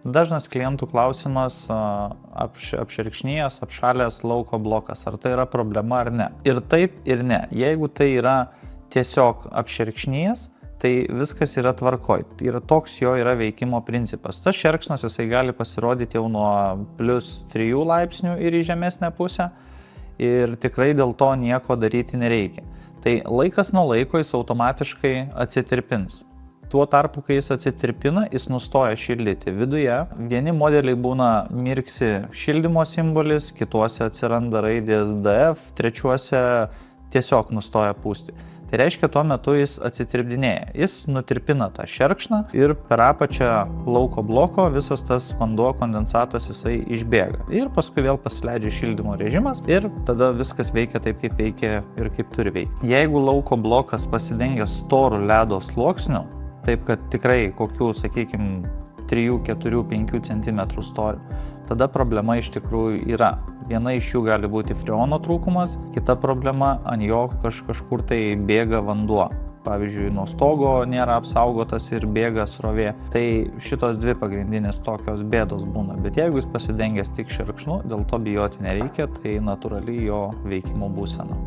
Dažnas klientų klausimas apšerkšnijęs, apšalęs lauko blokas, ar tai yra problema ar ne. Ir taip, ir ne. Jeigu tai yra tiesiog apšerkšnijęs, tai viskas yra tvarkoj. Toks jo yra veikimo principas. Tas šerkšnas jisai gali pasirodyti jau nuo +3 laipsnių ir į žemesnę pusę ir tikrai dėl to nieko daryti nereikia. Tai laikas nuo laiko jis automatiškai atsitirpins. Tuo tarpu, kai jis atsitirpina, jis nustoja šildyti viduje. Vieni modeliai būna mirksi šildymo simbolis, kituose atsiranda raidės DF, trečiuose tiesiog nustoja pūsti. Tai reiškia, tuo metu jis atsitirpdinėja. Jis nutirpina tą šerkšną ir per apačią lauko bloko visas tas vanduo, kondensatas jisai išbėga. Ir paskui vėl pasileidžia šildymo režimas ir tada viskas veikia taip, kaip veikia ir kaip turi veikti. Jeigu lauko blokas pasidengia storų ledo sluoksniu, taip kad tikrai kokių, sakykime, 3, 4, 5 cm storio, tada problema iš tikrųjų yra. Viena iš jų gali būti freono trūkumas, kita problema, ant jo kažkur tai bėga vanduo. Pavyzdžiui, nuo stogo nėra apsaugotas ir bėga srovė. Tai šitos dvi pagrindinės tokios bėdos būna. Bet jeigu jis pasidengęs tik šerkšnu, dėl to bijoti nereikia, tai natūrali jo veikimo būsena.